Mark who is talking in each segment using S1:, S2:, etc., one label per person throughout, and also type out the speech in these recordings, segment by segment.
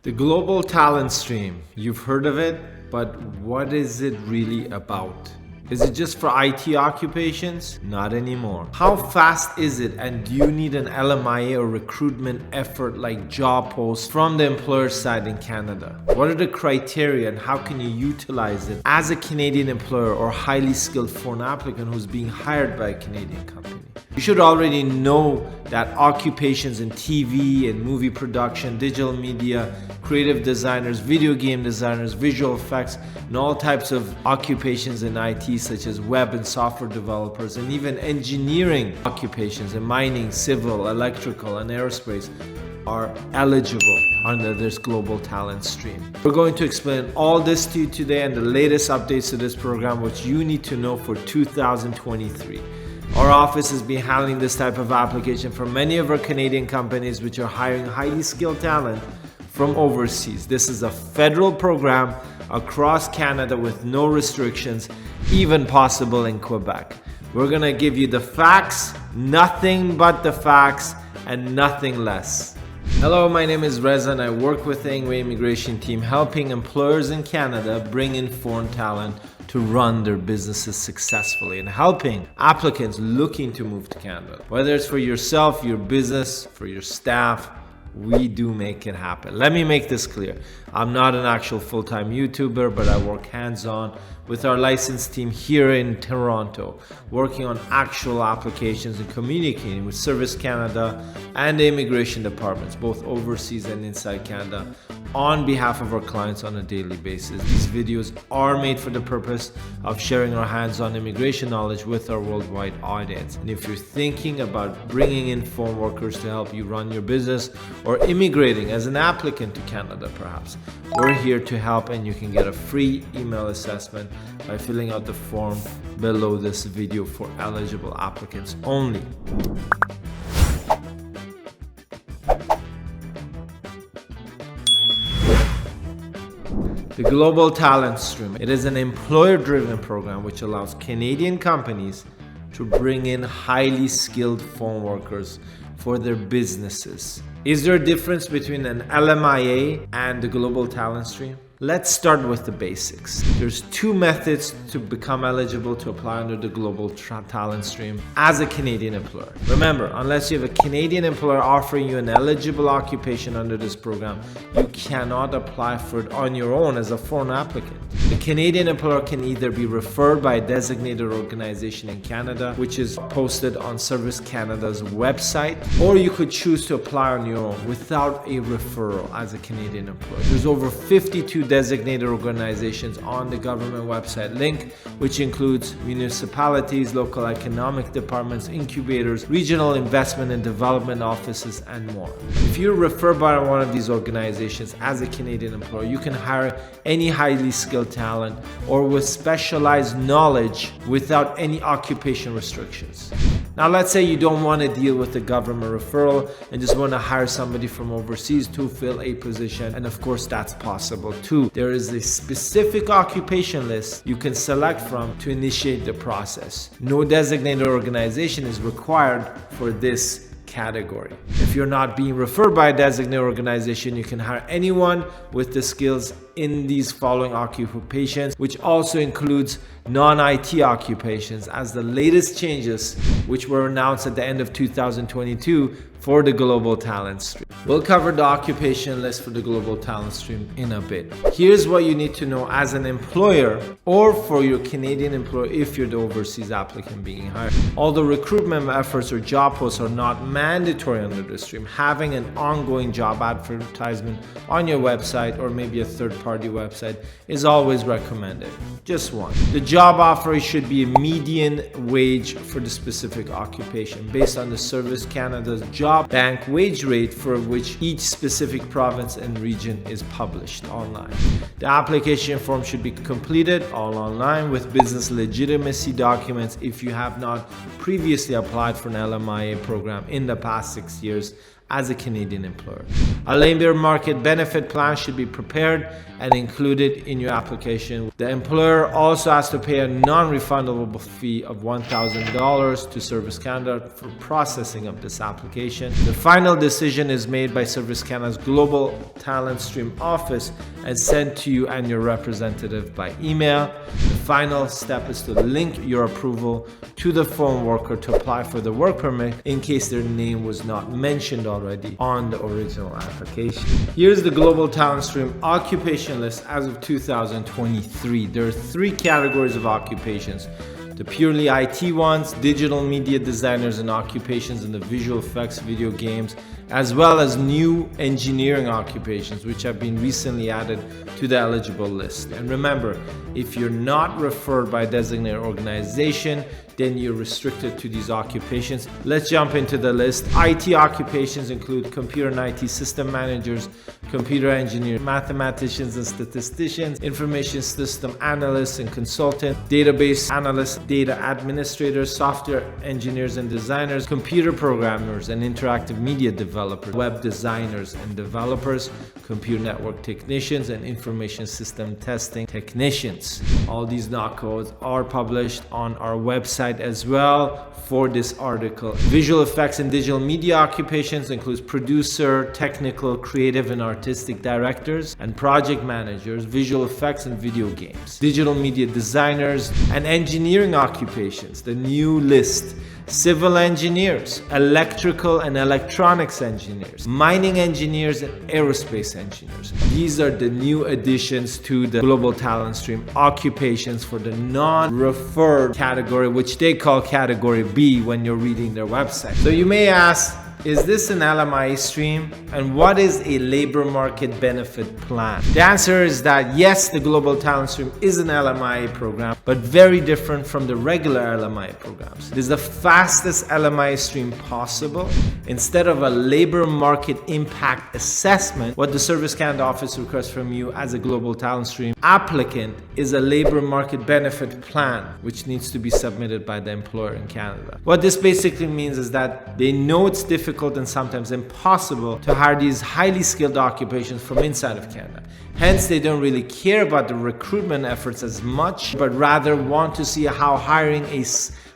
S1: The global talent stream, you've heard of it, but what is it really about? Is it just for IT occupations? Not anymore. How fast is it, and do you need an LMIA or recruitment effort like job posts from the employer side in Canada? What are the criteria and how can you utilize it as a Canadian employer or highly skilled foreign applicant who's being hired by a Canadian company? You should already know that occupations in TV and movie production, digital media, creative designers, video game designers, visual effects, and all types of occupations in IT such as web and software developers, and even engineering occupations in mining, civil, electrical, and aerospace are eligible under this global talent stream. We're going to explain all this to you today and the latest updates to this program which you need to know for 2023. Our office has been handling this type of application for many of our Canadian companies which are hiring highly skilled talent from overseas. This is a federal program across Canada with no restrictions, even possible in Quebec. We're gonna give you the facts, nothing but the facts, and nothing less. Hello, my name is Reza and I work with the immigrate immigration team helping employers in Canada bring in foreign talent to run their businesses successfully and helping applicants looking to move to Canada. Whether it's for yourself, your business, for your staff, we do make it happen. Let me make this clear. I'm not an actual full-time YouTuber, but I work hands-on with our licensed team here in Toronto, working on actual applications and communicating with Service Canada and the immigration departments, both overseas and inside Canada, on behalf of our clients on a daily basis. These videos are made for the purpose of sharing our hands-on immigration knowledge with our worldwide audience. And if you're thinking about bringing in foreign workers to help you run your business or immigrating as an applicant to Canada perhaps, we're here to help, and you can get a free email assessment by filling out the form below this video for eligible applicants only. The Global Talent Stream. It is an employer-driven program which allows Canadian companies to bring in highly skilled foreign workers for their businesses. Is there a difference between an LMIA and the Global Talent Stream? Let's start with the basics. There's two methods to become eligible to apply under the Global Talent Stream as a Canadian employer. Remember, unless you have a Canadian employer offering you an eligible occupation under this program, you cannot apply for it on your own as a foreign applicant. The Canadian employer can either be referred by a designated organization in Canada, which is posted on Service Canada's website, or you could choose to apply on your own without a referral as a Canadian employer. There's over 52 designated organizations on the government website link, which includes municipalities, local economic departments, incubators, regional investment and development offices, and more. If you're referred by one of these organizations as a Canadian employer, you can hire any highly skilled talent or with specialized knowledge without any occupation restrictions. Now let's say you don't want to deal with the government referral and just want to hire somebody from overseas to fill a position, and of course that's possible too. There is a specific occupation list you can select from to initiate the process. No designated organization is required for this category. If you're not being referred by a designated organization, you can hire anyone with the skills in these following occupations, which also includes non-IT occupations, as the latest changes which were announced at the end of 2022 for the Global Talent Stream. We'll cover the occupation list for the Global Talent Stream in a bit. Here's what you need to know as an employer or for your Canadian employer if you're the overseas applicant being hired. Although recruitment efforts or job posts are not mandatory under the stream, having an ongoing job advertisement on your website or maybe a third-party website is always recommended. Just one. The job offer should be a median wage for the specific occupation based on the Service Canada's job bank wage rate, for which each specific province and region is published online. The application form should be completed all online with business legitimacy documents if you have not previously applied for an LMIA program in the past 6 years, as a Canadian employer. A labor market benefit plan should be prepared and included in your application. The employer also has to pay a non-refundable fee of $1,000 to Service Canada for processing of this application. The final decision is made by Service Canada's Global Talent Stream office and sent to you and your representative by email. The final step is to link your approval to the foreign worker to apply for the work permit in case their name was not mentioned already on the original application. Here's the Global Talent Stream occupation list as of 2023. There are 3 categories of occupations: the purely IT ones, digital media designers and occupations in the visual effects, video games, as well as new engineering occupations which have been recently added to the eligible list. And remember, if you're not referred by a designated organization, then you're restricted to these occupations. Let's jump into the list. IT occupations include computer and IT system managers, computer engineers, mathematicians and statisticians, information system analysts and consultants, database analysts, data administrators, software engineers and designers, computer programmers and interactive media developers, web designers and developers, computer network technicians and information system testing technicians. All these NOC codes are published on our website as well for this article. Visual effects and digital media occupations includes producer, technical, creative and artistic directors and project managers, visual effects and video games. Digital media designers and engineering occupations, the new list: civil engineers, electrical and electronics engineers, mining engineers and aerospace engineers. These are the new additions to the Global Talent Stream occupations for the non-referred category, which they call category B when you're reading their website. So you may ask, is this an LMIA stream? And what is a labor market benefit plan? The answer is that yes, the Global Talent Stream is an LMIA program, but very different from the regular LMIA programs. It is the fastest LMIA stream possible. Instead of a labor market impact assessment, what the Service Canada office requests from you as a Global Talent Stream applicant is a labor market benefit plan, which needs to be submitted by the employer in Canada. What this basically means is that they know it's difficult and sometimes impossible to hire these highly skilled occupations from inside of Canada. Hence, they don't really care about the recruitment efforts as much, but rather want to see how hiring a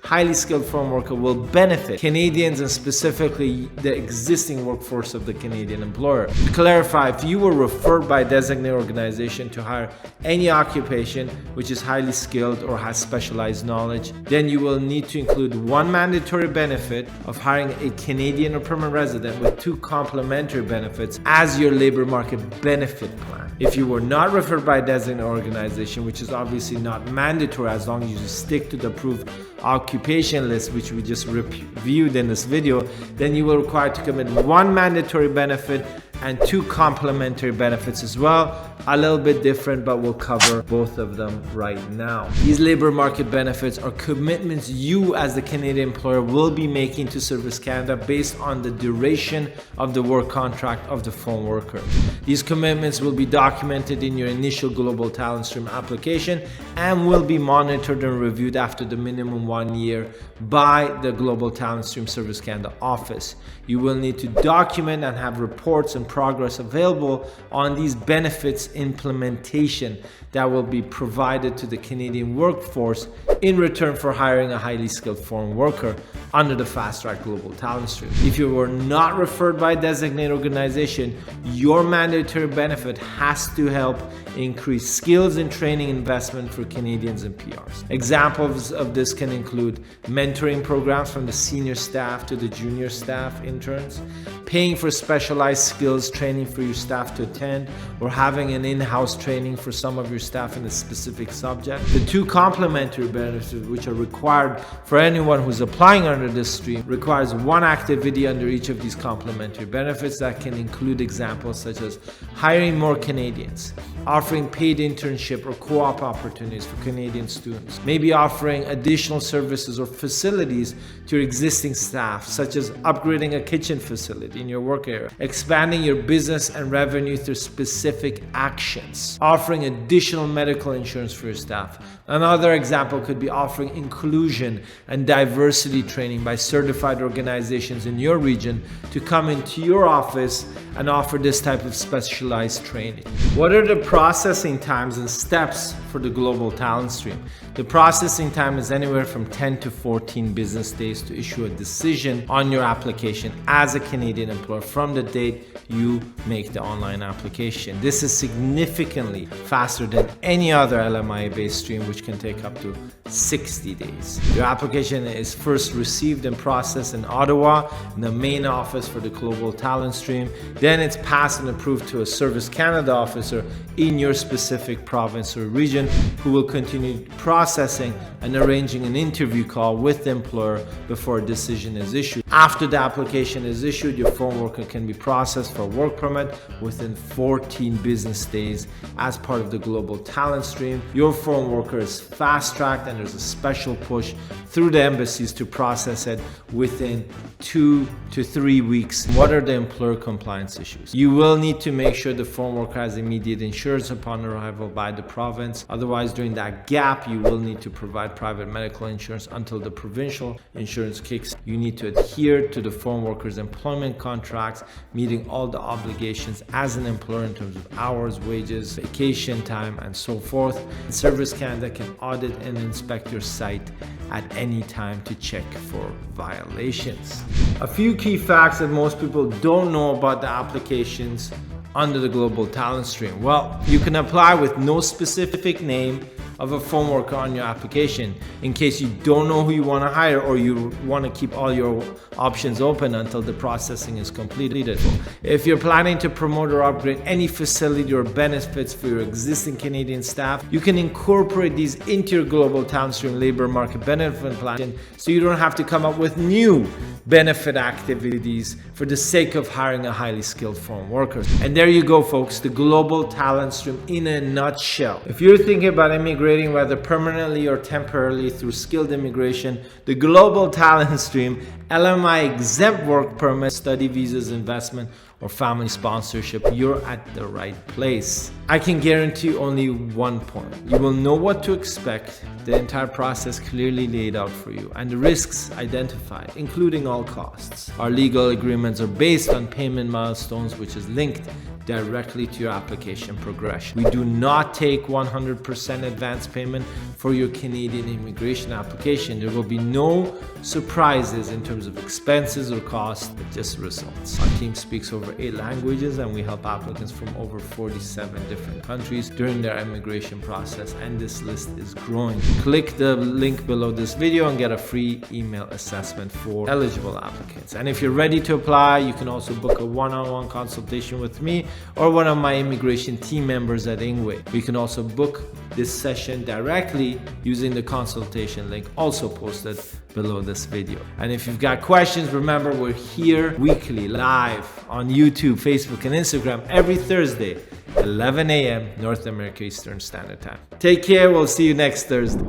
S1: highly skilled foreign worker will benefit Canadians and specifically the existing workforce of the Canadian employer. To clarify, if you were referred by a designated organization to hire any occupation which is highly skilled or has specialized knowledge, then you will need to include one mandatory benefit of hiring a Canadian or permanent resident with 2 complementary benefits as your labor market benefit plan. If you were not referred by a designated organization, which is obviously not mandatory as long as you stick to the approved occupation list, which we just reviewed in this video, then you will require to commit 1 mandatory benefit and 2 complementary benefits as well. A little bit different, but we'll cover both of them right now. These labor market benefits are commitments you as the Canadian employer will be making to Service Canada based on the duration of the work contract of the foreign worker. These commitments will be documented in your initial Global Talent Stream application and will be monitored and reviewed after the minimum 1 year by the Global Talent Stream Service Canada office. You will need to document and have reports and progress available on these benefits implementation that will be provided to the Canadian workforce in return for hiring a highly skilled foreign worker under the Fast Track Global Talent Stream. If you were not referred by a designated organization, your mandatory benefit has to help increase skills and training investment for Canadians and PRs. Examples of this can include mentoring programs from the senior staff to the junior staff interns, paying for specialized skills training for your staff to attend, or having an in-house training for some of your staff in a specific subject. The 2 complementary benefits which are required for anyone who's applying under this stream requires 1 activity under each of these complementary benefits that can include examples such as hiring more Canadians, offering paid internship or co-op opportunities for Canadian students, maybe offering additional services or facilities to your existing staff, such as upgrading a kitchen facility, in your work area, expanding your business and revenue through specific actions, offering additional medical insurance for your staff. Another example could be offering inclusion and diversity training by certified organizations in your region to come into your office and offer this type of specialized training. What are the processing times and steps for the global talent stream? The processing time is anywhere from 10 to 14 business days to issue a decision on your application as a Canadian employer from the date you make the online application. This is significantly faster than any other LMIA-based stream, which can take up to 60 days. Your application is first received and processed in Ottawa, in the main office for the global talent stream. Then it's passed and approved to a Service Canada officer in your specific province or region, who will continue processing and arranging an interview call with the employer before a decision is issued. After the application is issued, your foreign worker can be processed for a work permit within 14 business days as part of the global talent stream. Your foreign worker is fast-tracked, and there's a special push through the embassies to process it within 2 to 3 weeks. What are the employer compliance issues? You will need to make sure the foreign worker has immediate insurance upon arrival by the province. Otherwise, during that gap, you will need to provide private medical insurance until the provincial insurance kicks. You need to adhere to the foreign worker's employment contracts, meeting all the obligations as an employer in terms of hours, wages, vacation time, and so forth. Service Canada can audit and inspect your site at any time to check for violations. A few key facts that most people don't know about the applications under the global talent stream. Well, you can apply with no specific name of a foreign worker on your application in case you don't know who you want to hire, or you want to keep all your options open until the processing is completed. If you're planning to promote or upgrade any facility or benefits for your existing Canadian staff, you can incorporate these into your global talent stream labor market benefit plan, so you don't have to come up with new benefit activities for the sake of hiring a highly skilled foreign worker. And there you go, folks, the global talent stream in a nutshell. If you're thinking about immigrating, whether permanently or temporarily through skilled immigration, the global talent stream, LMI exempt work permit, study visas, investment, or family sponsorship, you're at the right place. I can guarantee only one point. You will know what to expect, the entire process clearly laid out for you, and the risks identified, including all costs. Our legal agreements are based on payment milestones, which is linked directly to your application progression. We do not take 100% advance payment for your Canadian immigration application. There will be no surprises in terms of expenses or costs, but just results. Our team speaks over 8 languages, and we help applicants from over 47 different countries during their immigration process, and this list is growing. Click the link below this video and get a free email assessment for eligible applicants. And if you're ready to apply, you can also book a one-on-one consultation with me or one of my immigration team members at Immigrate. You can also book this session directly using the consultation link also posted below this video. And if you've got questions, remember, we're here weekly live on YouTube, Facebook, and Instagram every Thursday, 11 a.m. North America Eastern Standard Time. Take care. We'll see you next Thursday.